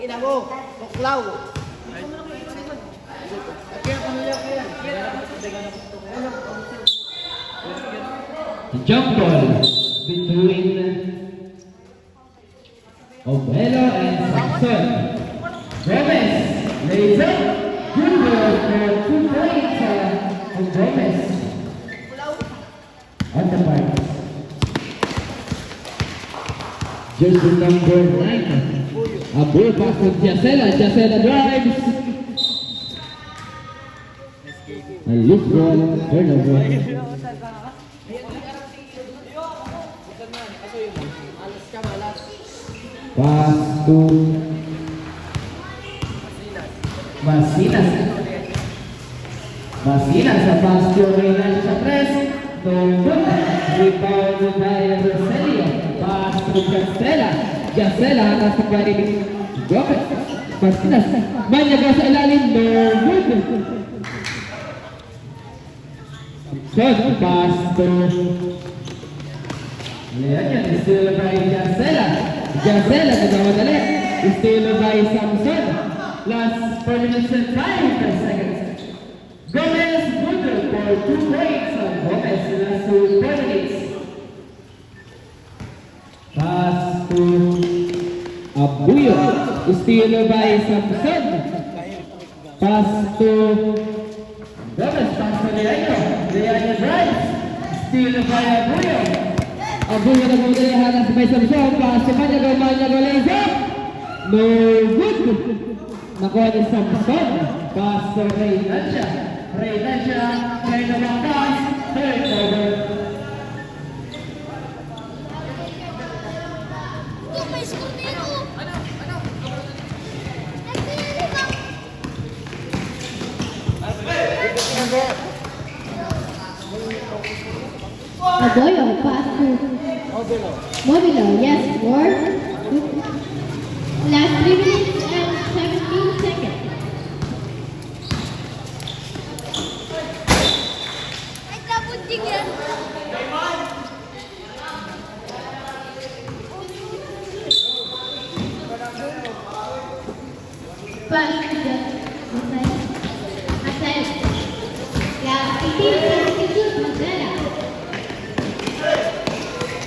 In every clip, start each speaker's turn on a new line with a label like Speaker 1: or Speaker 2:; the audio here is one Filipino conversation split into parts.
Speaker 1: ina mo, tuklaw.
Speaker 2: The jump ball between Obuelo and Samson. Gomez lays up. Good ball for 2 points for Gomez. On the mark. Jersey number 9. A ball pass to Jacela. Jacela drives. A loose ball, turnover. Pass to Masinas. Masinas sa pass to Reynal sa press. No good. Rebound by Roselio. Pass to Jacela. Jacela nasa parinig. Gomez. Masinas. Manyaga sa ilalim. No good. Good pass to Leon. Still by Jacela. Jacela nagmamadali. Still by Samson. Last 4 minutes and 5 seconds. Gomez good for 2 points. Gomez last 4 minutes. Pass to Abuyo. Still by Samson. Pass to Gomez. Pass to Leon. Leon drives. Still by Abuyo. Abuyo nagmamadali halang by Samson. Pass to Manyago. Manyago lays up. No good. Nakuha ni Samson. Pass to Reynancia. Reynancia. Kaya naman pass. Turnover.
Speaker 3: Agoyo, pass to Mobilo, yes, for last 3 minutes and 17 seconds. Pass to Asel. Last 18 seconds, Marcela.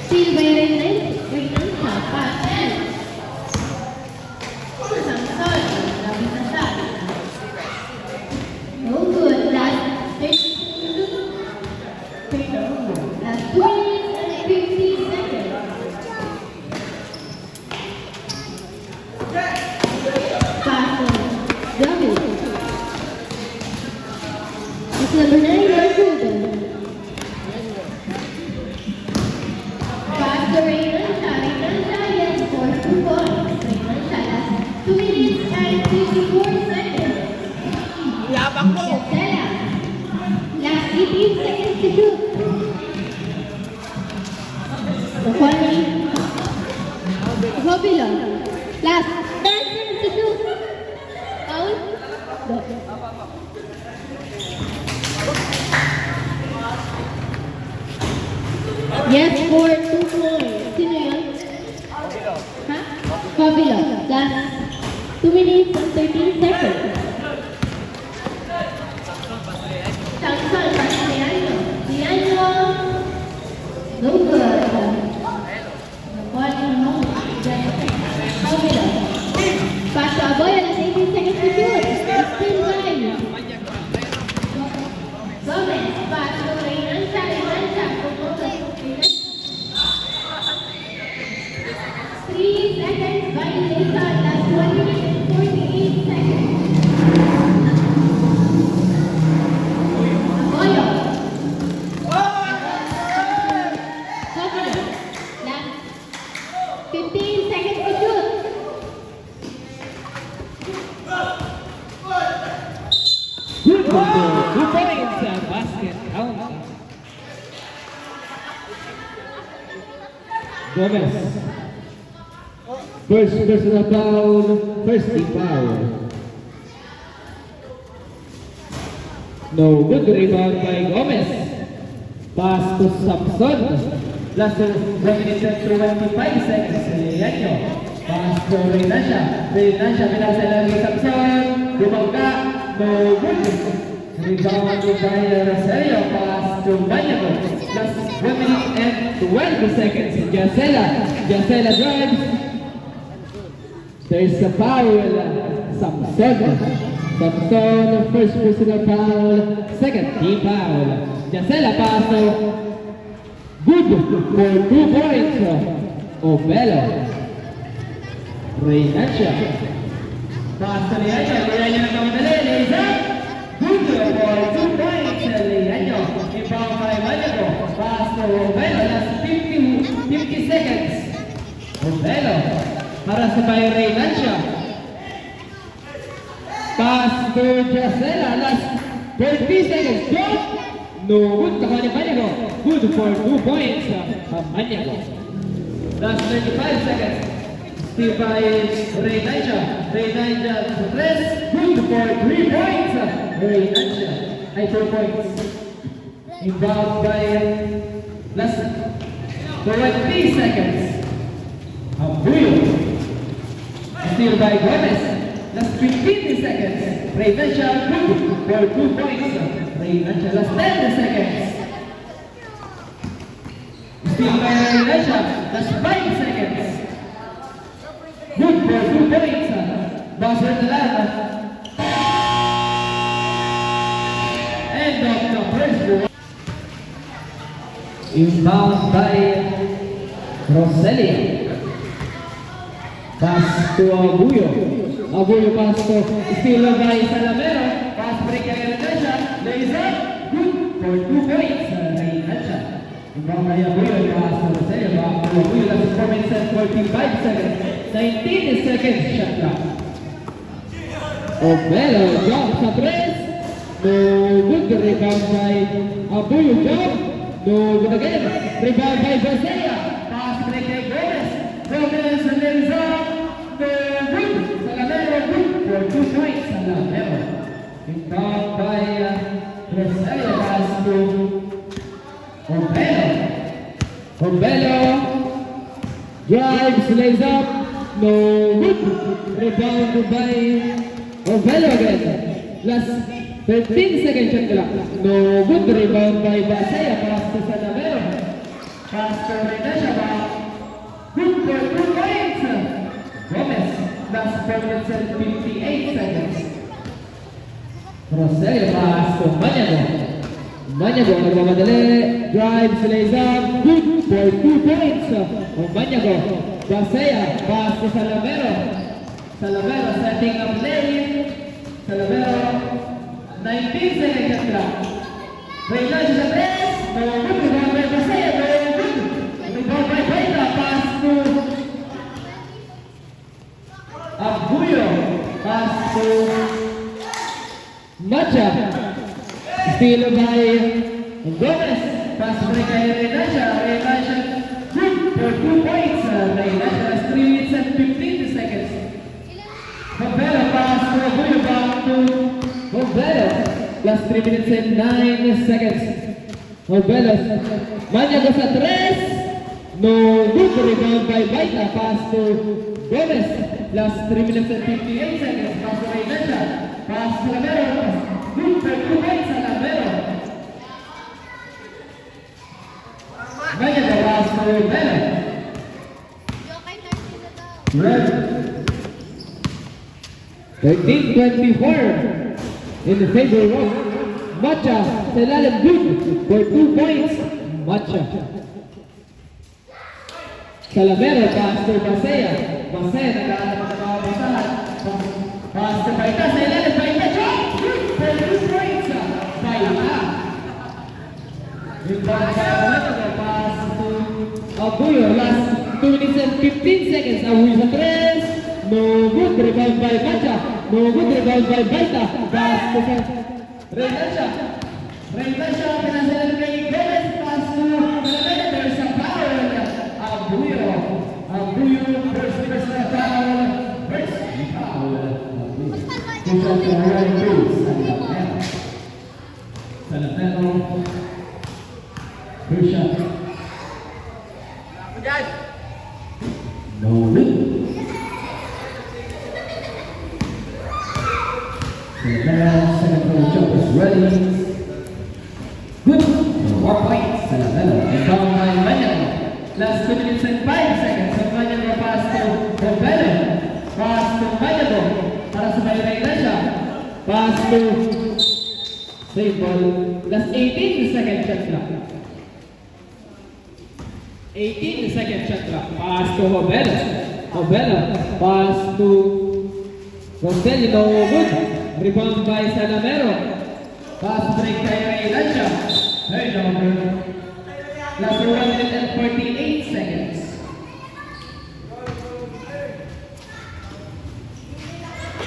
Speaker 3: Still by Reynanza, pass and Samson, Rabinasal. No good, last 2 minutes and 50 seconds. Pass on, Javi. It's number 9, Yarkuda. Pass to Reynanza. Reynanza, yes, for 2 points. Reynanza, last 2 minutes and 54 seconds.
Speaker 1: Yabang mo.
Speaker 3: Jacela, last 18 seconds to shoot. Quality. Mobilo, last 10 seconds to shoot. Foul? No. Yes, for 2 points. Sino yun? Ha? Mobilo, last 2 minutes and 13 seconds. Samson, pass to Leandro. Leandro, no good. Mobilo. Pass to Agoyo, last 18 seconds to shoot. Still live. Gomez, pass to Reynanza. Reynanza, 3 seconds by Lisa, last 1 minute and 48 seconds. Agoyo. Mobilo, last 15 seconds to shoot.
Speaker 2: Good ball. 2 points. Basket count. Gomez. First personal foul. First team foul. No good rebound by Gomez. Pass to Samson. Last 1 minute and 25 seconds. Leandro. Pass to Reynasha. Reynasha pinasa lagi Samson. Bumangga. No good. Rebound by Rosario. Pass to Banyago. Just 1 minute and 12 seconds. Jacela drives. There's a foul. Samson, first personal foul. Second team foul. Jacela pass. Good for 2 points. Ovelo. Reynasha. Pass to Leandro. Leandro nagkamadali. Leza. Good for 2 points. Leandro. Rebound by Banyago. Pass to Ovelo. Last 50 seconds. Ovelo. Para sa Bayo Reynasha. Pass to Jacela. Last 30 seconds. Go! No good. Kakuha ni Banyago. Good for 2 points. Banyago. Last 35 seconds. Still by Reynasha. Reynasha to press. Good for 3 points. Reynasha. Ay 4 points. Inbound by last 20 seconds. Abuyo. Still by Gomez. Last 15 seconds. Reynasha good for 2 points. Reynasha last 10 seconds. Still by Reynasha. Last 5 seconds. Good for 2 points. Buzzer the last. End of the first one. Inbound by Rosalia. Pass to Abuyo. Abuyo pass to still by Salamero. Pass break kay Reynasha. Leza. Good for 2 points. Reynasha. Inbound by Abuyo. Pass to Rosalia. Back to Abuyo. Last 4 minutes and 45 seconds. 19 seconds shot clock. Ovelo jump sa press. No good. Rebound by Abuyo. Jump. No good again. Rebound by Rosalia. Pass break kay Gomez. Gomez and Leza. Salamero good for 2 points. Salamero. Inbound by Rosario. Pass to Ovelo. Ovelo drives, lays up. No good. Rebound by Ovelo again. Last 13 seconds shot clock. No good. Rebound by Basaya. Pass to Salamero. Pass to Reynasha. Good for 2 points. Gomez. Last 4 minutes and 58 seconds. Rosario pass to Banyago. Banyago nagmamadali. Drives, lays up. Good for 2 points. Banyago. Basaya. Pass to Salamero. Salamero setting up lane. Salamero. 19 seconds shot clock. Reynasha sa press. No good. Rebound by Basaya. No good. Rebound by Baita. Pass to Abuyo. Pass to Macha. Steal by Gomez. Pass break kay Reynasha. Reynasha good for 2 points. Reynasha has 3 minutes and 15 seconds. Ovelo pass to Abuyo. Back to Ovelo. Last 3 minutes and 9 seconds. Ovelo. Banyago sa 3. No good. Rebound by Baita. Pass to Gomez. Last 3 minutes and 58 seconds. Pass to Reynasha. Pass to Salamero. Good for 2 points. Salamero. Banyago pass to Ovelo. Red. 13-24 in the favor of Macha. Sa ilalim good for 2 points. Macha. Salamero pass to Basaya. Basaya nag-aanap ng mga basahan. Pass to Baita. Sa ilalim Baita. Jump! Good for 2 points. Baita. Yung Banyago pass to Abuyo. Last 2 minutes and 15 seconds. Abuyo sa 3. No good. Rebound by Macha. No good. Rebound by Baita. Pass to Reynasha. Reynasha pinasalan kay Gomez. Pass to Salamero. There's a foul. Abuyo. Abuyo first personal foul. First foul. Abuyo. Salamero. First shot. No good. And second row jump is ready. Good. 4 points. Salamelo. Inbound by Manyago. Last 2 minutes and 5 seconds. So Manyago pass to Robelo. Pass to Manyago. Para sa Bayrey na siya. Pass to save ball. Last 18 second shot clock. 18 second shot clock. Pass to Robelo. Robelo. Pass to Roselio. No good. Rebound by Salamero. Pass break kay Reynancia. Turnover. Last 1 minute and 48 seconds.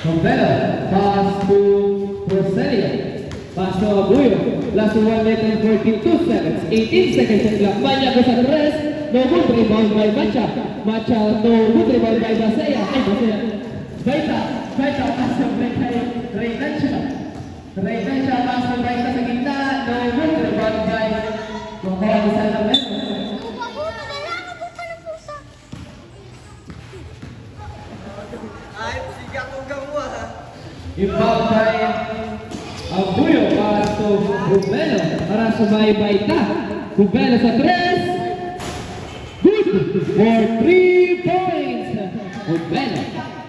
Speaker 2: Rombelo. Pass to Roselio. Pass to Abuyo. Last 1 minute and 42 seconds. 18 seconds and clock. Manyago sa tres. No good rebound by Macha. Macha no good rebound by Basaya. Basaya. Baita. Baita pass to break kay Reynancia. Reynancia pass to Baita sa gitna. No good rebound by Mukhang Salamero.
Speaker 1: Ay, siga ko gawa.
Speaker 2: Inbound by Abuyo para to Rubelo para sa Baita. Rubelo sa tres. Good for 3 points. Rubelo.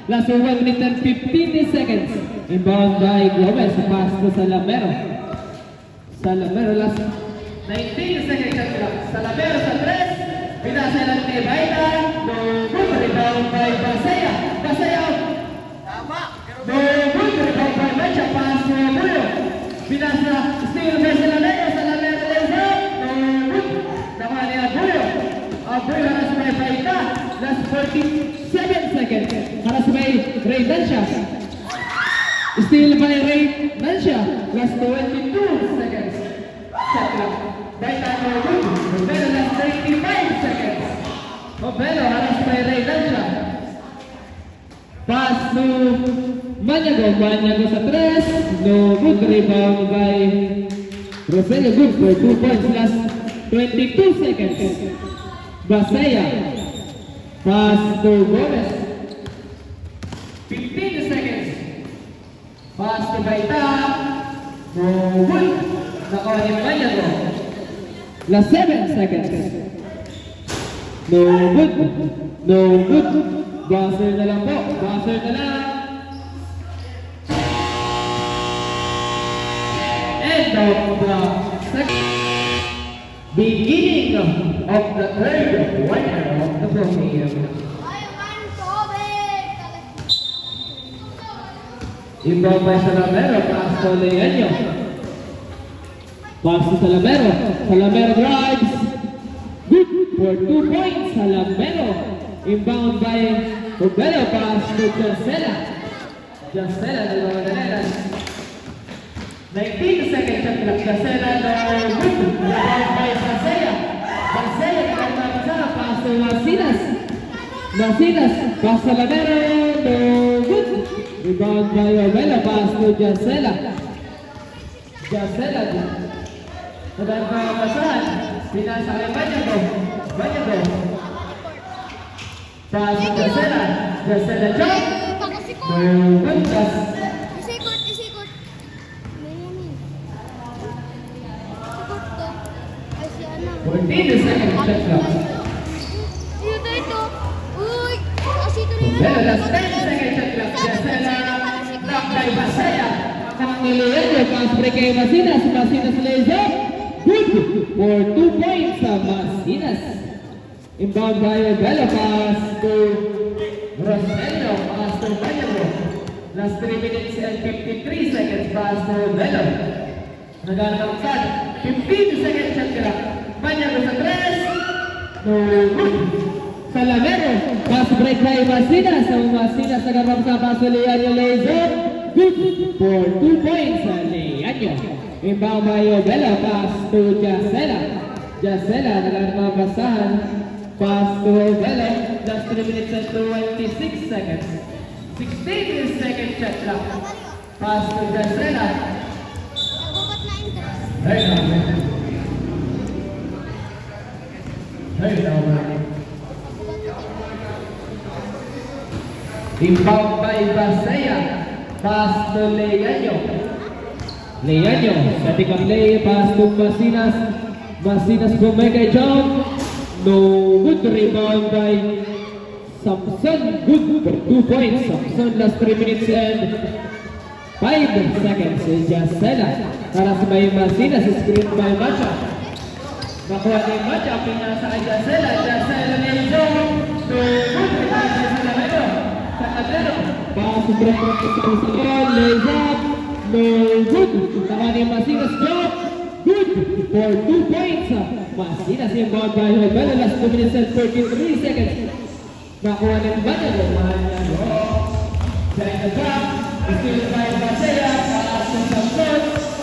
Speaker 2: Last 1 minute and 15 seconds. Inbound by Gomez. Pass to Salamero. Salamero last 19 seconds at clock. Salamero sa tres. Pinasa lang ni Baita. No good rebound by Basaya. Basaya.
Speaker 1: Tama.
Speaker 2: No good rebound by Macha. Pass to Abuyo. Pinasa steal by Salamero. Salamero laser. No good. Nakuha ni Abuyo. Abuyo haras by Baita. Last 47 seconds. Haras by Reynancia. Steal by Reynancia. Last 22 seconds. Shot clock. Baita no good. Robelo last 35 seconds. Robelo haras by Reynancia. Pass to Manyago. Manyago sa tres. No good rebound by Roselio. Good for 2 points. Last 22 seconds. Basaya. Pass to Gomez. 15 seconds. Pass to Baita. No good. Nakuha ni Manyago. Last 7 seconds. No good. No good. Buzzer na lang po. Buzzer na lang. End of the second. Beginning of the third winner of the program. Inbound by Salamero. Pass to Leanio. Pass to Salamero. Salamero drives. Good for 2 points. Salamero. Inbound by Robelo. Pass to Jacela. Jacela de los Galeras. 19 seconds at clock. Jacela no good. Inbound by Basaya. Basaya kinagpapasara. Pass to Marcinas. Marcinas. Pass to Salamero. No good. Rebound by Robelo. Pass to Jacela. Jacela. Nagpapasara. Pinasa kay Manyago. Manyago. Pass to Jacela. Jacela jump. No good pass.
Speaker 4: Isikot. Sikot to. Ay, si Ana.
Speaker 2: 14 seconds shot clock.
Speaker 4: Ito. Uy! Kasi ito rin
Speaker 2: Pero last 10 seconds shot clock. Jacela. Block by Basaya. Ang niliyan pass break kay Masinas. Masinas laser. Good for 2 points sa Masinas. Inbound by Robelo. Pass to Roselio. Pass to Manyago. Last 3 minutes and 53 seconds. Pass to Robelo. Nagana ng saan. 15 seconds shot clock. Manyago sa tres. No good. Salamero. Pass break kay Masinas. Ang Masinas nagarap sa pass to Leanio laser. Good for 2 points sa Leanio. Inbound by Robelo. Pass to Jacela. Jacela nagpapasahan. Pass to Robelo. Last 3 minutes and 26 seconds. 16 seconds shot clock. Pass to Jacela.
Speaker 4: Nagubat na interest.
Speaker 2: Turnover. Inbound by Basaya. Pass to Leanio. Leaño, setting up play, pass to Masinas. Masinas will make a jump. No good rebound by Samson. Good for 2 points. Samson last 3 minutes and 5 seconds. Jacela. Para sa may Masinas, screen by Macha. Nakuha ni Macha, pinasa kay Jacela. Jacela na yung jump. No good rebound by Salamero. Salamero. Pass to break up sa Salamero. Lays up. No good. Nakuha ni Masinas jump. Good for 2 points. Masinas yung ball by Hobelo. Last 2 minutes and 33 seconds. Nakuha ni Hobelo. Set the drop. Still by Basea. Pass to Samson.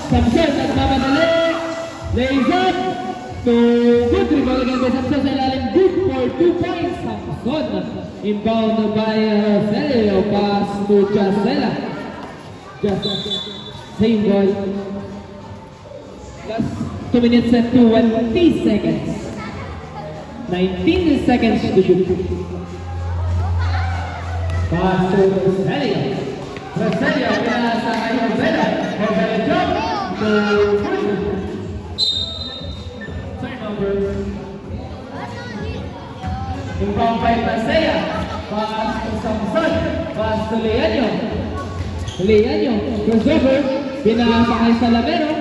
Speaker 2: Samson nagmamadali. Lays up. No good. Rebound again by Samson sa ilalim. Good for 2 points. Samson. Inbound by Celio. Pass to Jacela. Just same ball. Last 2 minutes and 20 seconds. 19 seconds to shoot. Pass to Rogelio. Rogelio pinasa kay Hobelo. Hobelo jump. No good. Turnover. Inbound by Pasea. Pass to Samson. Pass to Leaño. Leaño. Crossover. Pinasa kay Salamero.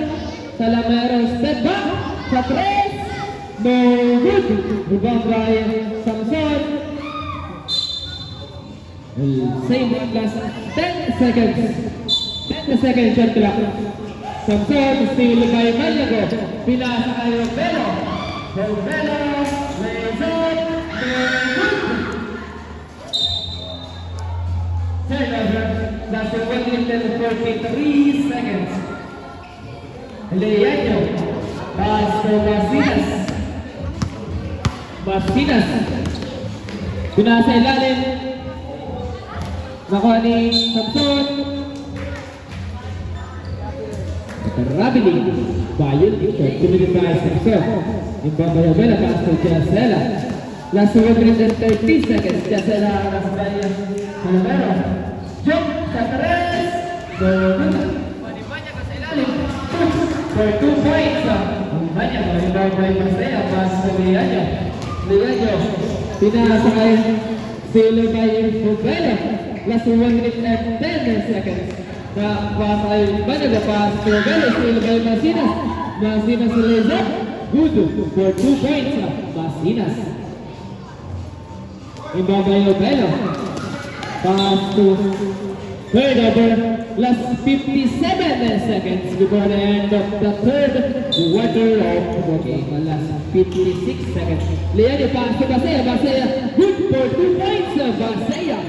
Speaker 2: Salamero step back sa 3. No good. Rebound by Samson. Same last 10 seconds. 10 seconds shot clock. Samson steal by Malago. Pinasa kay Hobelo. Hobelo. Lays up. No good. Turnover. Last 1 minute and 43 seconds. Leaño, pass to Masinas. Masinas. Pinasa ilalim. Nakuha ni Samson. Rabili. Bayon dito. Tuminit by Samson. Inbound by Hobelo. Pass to Jacela. Last 1 minute and 30 seconds. Jacela. Last by Salamero. Jump sa 3. So, Manibanya ka sa ilalim. For 2 points, Manibanya ka rebound by Masaya. Pass to Leaño. Leaño. Pinasa kay Silo by Hobelo. Last 1 minute and 10 seconds. Pass kay Manibanya. Pass to Hobelo. Silo by Masinas. Masinas lays up. Good for 2 points. Masinas. Inbound by Hobelo. Pass to turnover. Last 57 seconds before the end of the third quarter of the game. Last 56 seconds. Leaño pass to Basea. Basea. Good for 2 points. Basea.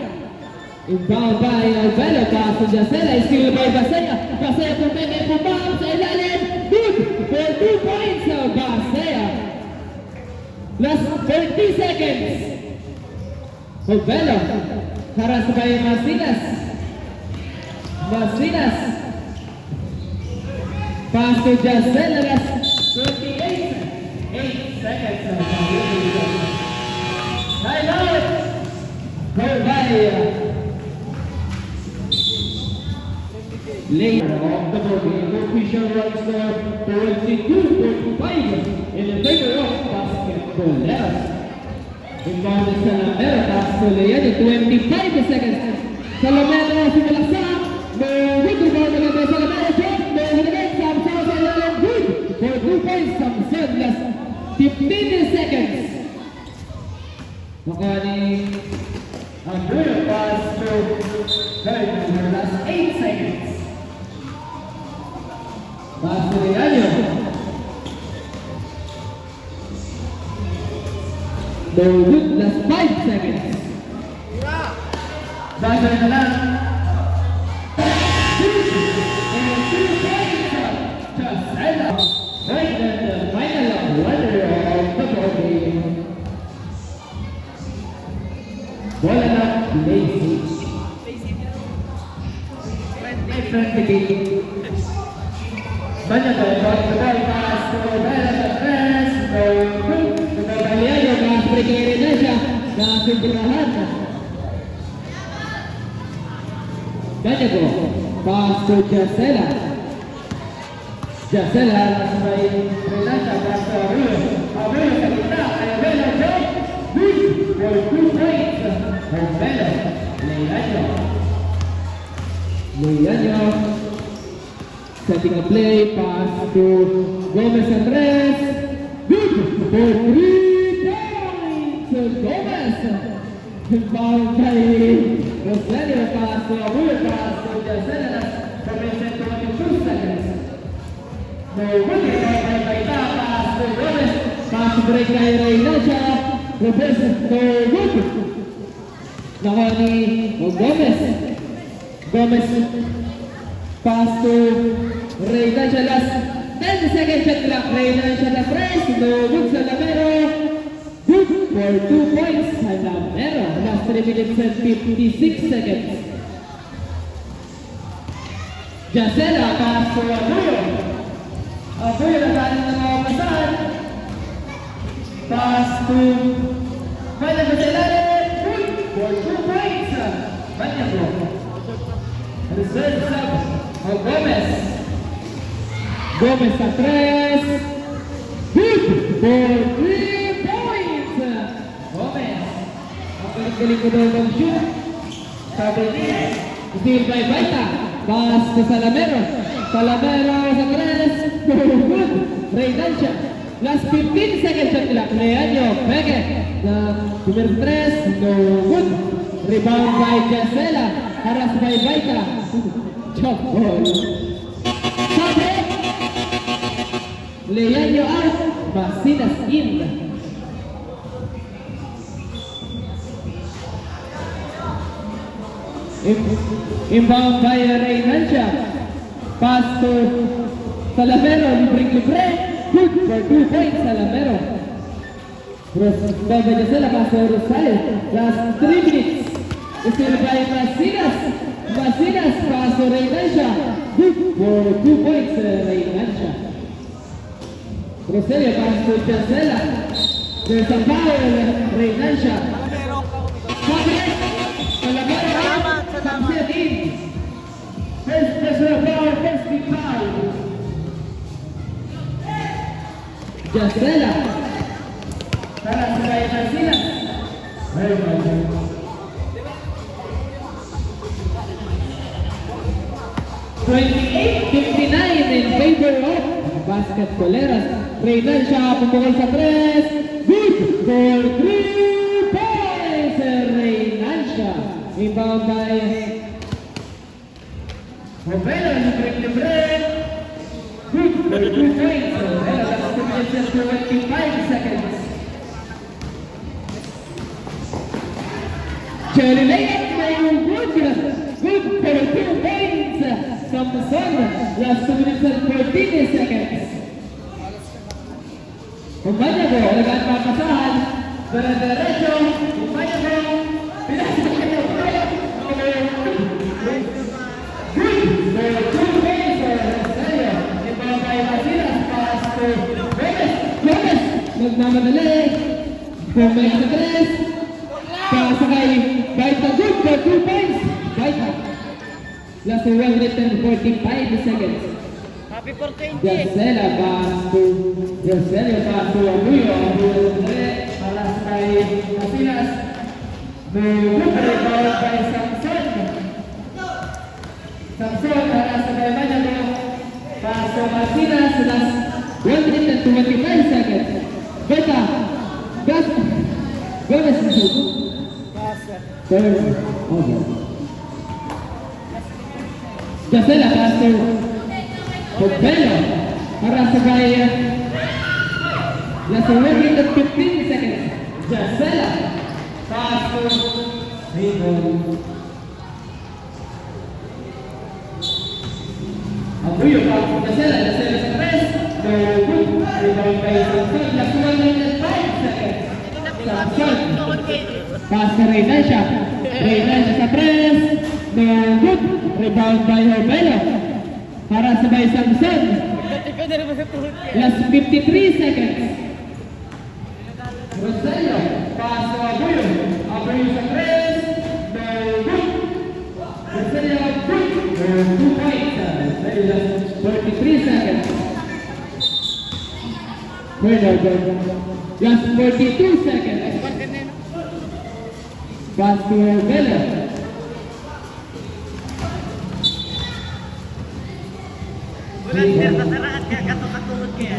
Speaker 2: Inbound by Hobelo. Pass to Jacela. Steal by Basea. Basea pumingin po bomb sa ilalim. Good for 2 points. Basea. Last 30 seconds. Hobelo. Haras by Masinas. Masinas. Pass to Jacela. Last 38. 8 seconds. Time out. Go by later of the ball. Official runs score 22-45 in the favor of basketball. Inbound is Salamero. Pass to Leaño. 25 seconds. Salamero simulaksa. No good rebound again by Salamero. No good again. Samson sa ilalim. Good for 2 points. Samson last 15 seconds. Nakuha ni Andrew. Pass to Turnover. Last 8 seconds. Pass to Leaño. No good. Last 5 seconds. Buzzer na lang. And 2 points. Jacela. Right at the final quarter of the ball game. Bola na Lacy. My friend the game. Banyak ball pass to Hobelo sa 3. No good. Leaño, mas-precary na siya. Nakasimbrahan. Ganago. Pass to Jacela. Jacela, sabay Renata, pass to Abuyo. Abuyo sa gitna, kay Abelo, jump. Good for 2 points. Abelo, Leyanyo. Leyanyo. Setting a play, pass to Gomez Andres. Good for 3 points. Gomez. Foul by Rosario, pass to Abuyo, pass to Jacela. Submission 22 seconds. No good, rebound by Baita, pass to Gomez. Pass break kay Reynacia. Reverse, no good. Nakuha ni Gomez. Gomez. Pass to Reynacia, last 10 seconds shot clock. Reynacia na press, no good sa Lamero. Good for 2 points sa Lamero. Last 3 minutes and 56 seconds. Jacela, pass to Abuyo. Abuyo na kanin ng mga pasahan. Pass to Manya Jacela. Good for 2 points. Manya bro. Reserve sub of Gomez. Gomez sa 3. Good for 3 points. Gomez. Ang galing-galing ko daw mag-shoot. Sabi niya. Steal by Baita. Pass to Salamero. Salamero sa 3. Good. Reynacia. Last 15 seconds shot nila. Leyanyo. Peke. Na numero 3. No good. Rebound by Jacela. Haras by Baita. Chop ball. Sabi. Leyanyo out. Basinas in. Inbound by Reynacia. Pass to Salamero, libre. Good for 2 points, Salamero. By Jacela, pass to Rosario. Last 3 minutes. Still by Basinas. Basinas, pass to Reynacia. Good for 2 points, Reynacia. Rosario, pass to Jacela. There's a foul, Reynacia. Jacela. Para sa kaya Jacela. 28-59 in favor of Basket Coleras. Reynacia pumukol sa 3. Good for 3 points. Reynacia. Inbound by Robelo, libre. Good for 2 points. Robelo, last 2 minutes and 25 seconds. Cherry Lane, good. Good for 2 points. Samson, last 2 minutes and 14 seconds. Kumpanya ko, lagaan papasahan. Dere-derecho, kumpanya ko. Pinasok niyo po. Good for 2 points. Rosario, inbound by Basinas, pass to Gomez. Gomez, magmamadali. Gomez sa 3. Pass kay Baita, good for 2 points. Baita. Last 1 minute and 45 seconds.
Speaker 1: Happy for 20.
Speaker 2: Jacela pass to Abuyo. Abuyo pass kay Basinas. Good rebound by Samson. Samson pass kay Manya. Pass to Basinas. Last 1 minute and 25 seconds. Baita. Gomez is third over. Jacela pass to Robelo. Para sa kaya last 1 minute and 15 seconds. Jacela pass to Abuyo pass to Jacela. Jacela sa 3. No good. Rebound by Samson. Last 1 minute and 5 seconds. Samson pass to Reynacia. Reynacia sa 3. No good. Rebound by Robelo. Para sa by Samson. Last 53 seconds. Rosario. Pass to Abuyo. Abuyo sa 3. No good. Rosario good. 2 points. Rosario last 43 seconds. Turnover. Just 42 seconds. Pass to Vela.
Speaker 1: Bulan niya, tataraan kaya kato-katulog kaya.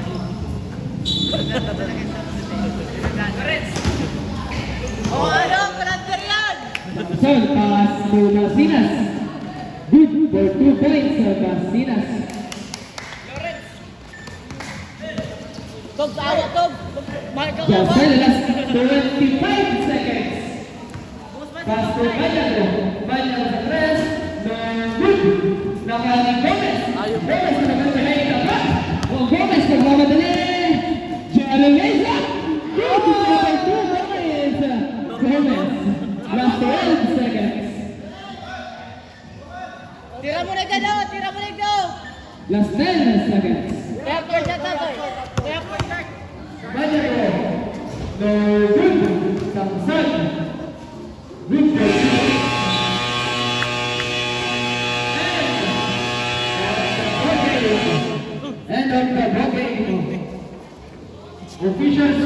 Speaker 1: Oh, ano? Palander yan!
Speaker 2: Samson, pass to Basinas. Good for 2 points for Basinas.
Speaker 1: Tog, awa, Tog! Mahal ka
Speaker 2: Just the last 25 seconds. Pass to Banyalo. Banyalo sa tres. No good. Nakani Gomez. Gomez na naman sa hay ka. Oh, Gomez nagmamadali. Jalamesa. Good number 2 points. Gomez. Last 12 seconds.
Speaker 1: Tira mo na dyan, oh! Tira mo na dyan!
Speaker 2: Last 10 seconds.
Speaker 1: Kaya po dyan, Tatoy! Kaya po dyan!
Speaker 2: Banyalo. No good. Samson. Good for 2. End of the booking. Officials.